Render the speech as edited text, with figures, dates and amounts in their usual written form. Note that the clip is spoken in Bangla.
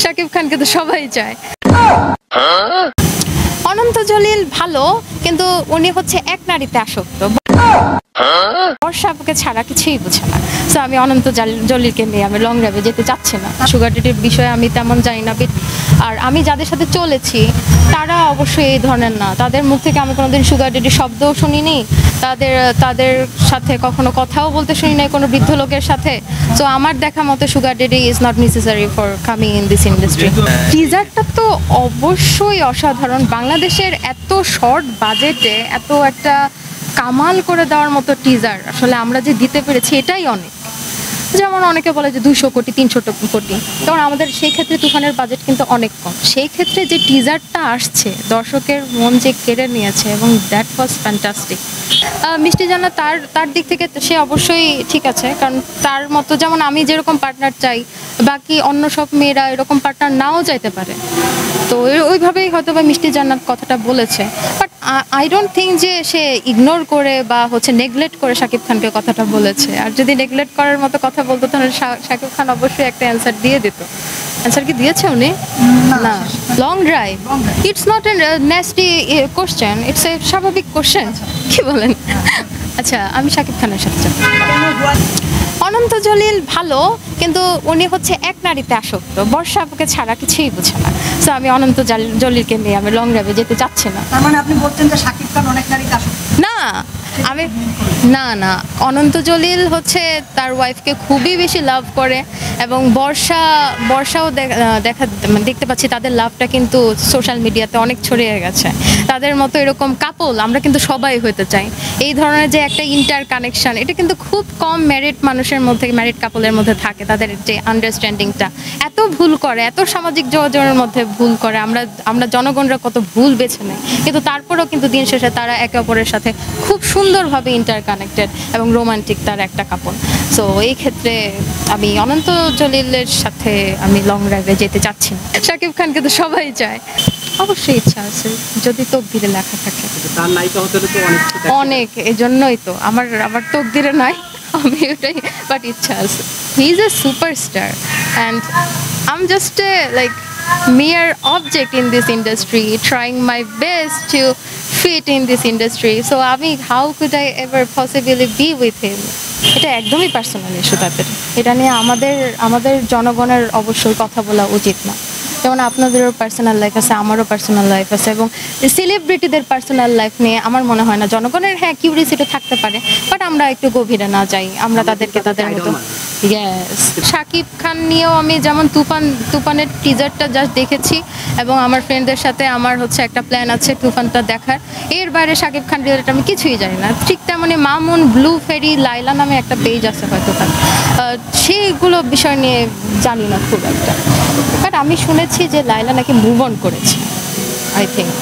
শাকিব খানকে তো সবাই চায়। অনন্ত জলিল ভালো, কিন্তু উনি হচ্ছে এক নারীতে আসক্ত। বর্ষাকে ছাড়া কিছুই বুঝে না। সো আমি অনন্ত জলিলকে নিয়ে আমি লং ড্রাইভে যেতে চাচ্ছি না। সুগার ডেডির বিষয়ে আমি তেমন জানি না, আর আমি যাদের সাথে চলেছি তারা অবশ্যই এই ধরনের না। তাদের মুখ থেকে আমি কোনোদিন সুগার ডেডির শব্দও শুনিনি, তাদের সাথে কখনো কথাও বলতে শুনি নাই কোনো বৃদ্ধ লোকের সাথে। সো আমার দেখা মতে sugar daddy is not necessary for coming in this industry. টিজারটা তো অবশ্যই অসাধারণ। বাংলাদেশের এত শর্ট বাজেটে এত একটা কামাল করে দেওয়ার মতো টিজার আসলে আমরা যে দিতে পেরেছি এটাই অনেক। যেমন অনেকে বলে যে 200 কোটি 300 কোটি, তখন আমাদের সেই ক্ষেত্রে তুফানের বাজেট কিন্তু অনেক কম। সেই ক্ষেত্রে যে টিজারটা আসছে দর্শকের মন যে কেড়ে নিয়েছে, এবং দ্যাট ওয়াজ ফ্যান্টাস্টিক। মিষ্টি জান্নাত তার দিক থেকে সে অবশ্যই ঠিক আছে, কারণ তার মতো যেমন আমি যেরকম পার্টনার চাই, বাকি অন্য সব মেয়েরা এরকম পার্টনার নাও চাইতে পারে। তো ওইভাবেই হয়তো বা মিষ্টি জান্নাত কথাটা বলেছে। বাট আই ডোন্ট থিঙ্ক যে সে ইগনোর করে বা হচ্ছে নেগলেক্ট করে শাকিব খানকে কথাটা বলেছে। আর যদি নেগলেক্ট করার মতো কথা বলতো তাহলে শাকিব খান অবশ্যই একটা অ্যান্সার দিয়ে দিত। অ্যান্সার কি দিয়েছে উনি? না। Long drive it's not a nasty question, it's a স্বাভাবিক কোশ্চেন। কি বলেন? আচ্ছা, আমি শাকিব খানের সাথে যাব। অনন্ত জলিল ভালো, কিন্তু উনি হচ্ছে এক নারীতে আসক্ত। বর্ষাকে ছাড়া কিছুই বুঝে না। সো আমি অনন্ত জলিলকে নিয়ে আমি লং ড্রাইভে যেতে চাচ্ছি না। তার মানে আপনি বলছেন যে শাকিব খান অনেক নারীতে আসক্ত? না, আমি না, অনন্ত জলিল হচ্ছে তার ওয়াইফকে খুবই বেশি লাভ করে, এবং বর্ষাও দেখতে পাচ্ছি তাদের লাভটা কিন্তু সোশ্যাল মিডিয়াতে অনেক ছড়িয়ে গেছে। তাদের মতো এরকম কাপল আমরা কিন্তু সবাই হতে চাই। এই ধরনের যে একটা ইন্টার কানেকশন, এটা কিন্তু খুব কম ম্যারিড মানুষের মধ্যে, ম্যারিড কাপলের মধ্যে থাকে। তাদের যে আন্ডারস্ট্যান্ডিংটা এত ভুল করে, এত সামাজিক যোগাযোগের মধ্যে ভুল করে, আমরা জনগণরা কত ভুল বেছে নেই, কিন্তু তারপরেও কিন্তু দিন শেষে তারা একে অপরের সাথে খুব সুন্দরভাবে ইন্টার কানেক্টেড এবং রোমান্টিক তার একটা কাপল। সো এই ক্ষেত্রে আমি অনন্ত জলিলের সাথে আমি লং ড্রাইভে যেতে চাচ্ছি না। শাকিব খানকে তো সবাই চায়, অবশ্যই ইচ্ছা আছে যদি তকদিরে লেখা থাকে। তার নায়িকা হতে তো অনেক, এই জন্যই তো আমার তকদিরে নাই, আমি ওটাই, বাট ইচ্ছা আছে। He is a superstar and I am just a like mere object in this industry, trying my best to fit in this industry. So how could I ever possibly be with him? এটা একদমই পার্সোনাল ইস্যু তাদের। এটা নিয়ে আমাদের জনগণের অবশ্যই কথা বলা উচিত না। যেমন আপনাদেরও পার্সোনাল লাইফ আছে, আমারও পার্সোনাল লাইফ আছে, এবং সেলিব্রিটিদের পার্সোনাল লাইফ নিয়ে আমার মনে হয় না জনগণের কিউরিয়াসিটি থাকতে পারে, বাট আমরা একটু গভীরে না যাই, আমরা তাদেরকে তাদের মতো। ইয়েস, শাকিব খান নিয়েও আমি যেমন তুফানের টিজারটা জাস্ট দেখেছি, এবং আমার ফ্রেন্ডদের সাথে আমার হচ্ছে একটা প্ল্যান আছে তুফানটা দেখার। এর বাইরে শাকিব খান রিলেটেড আমি কিছুই জানি না। ঠিক তেমনই মামুন, ব্লু ফেরি, লাইলা নামে একটা পেজ আছে হয়তো তার, সেইগুলো বিষয় নিয়ে জানি না খুব একটা। বাট আমি শুনেছি যে লাইলা নাকি মুভ অন করেছে, আই থিঙ্ক।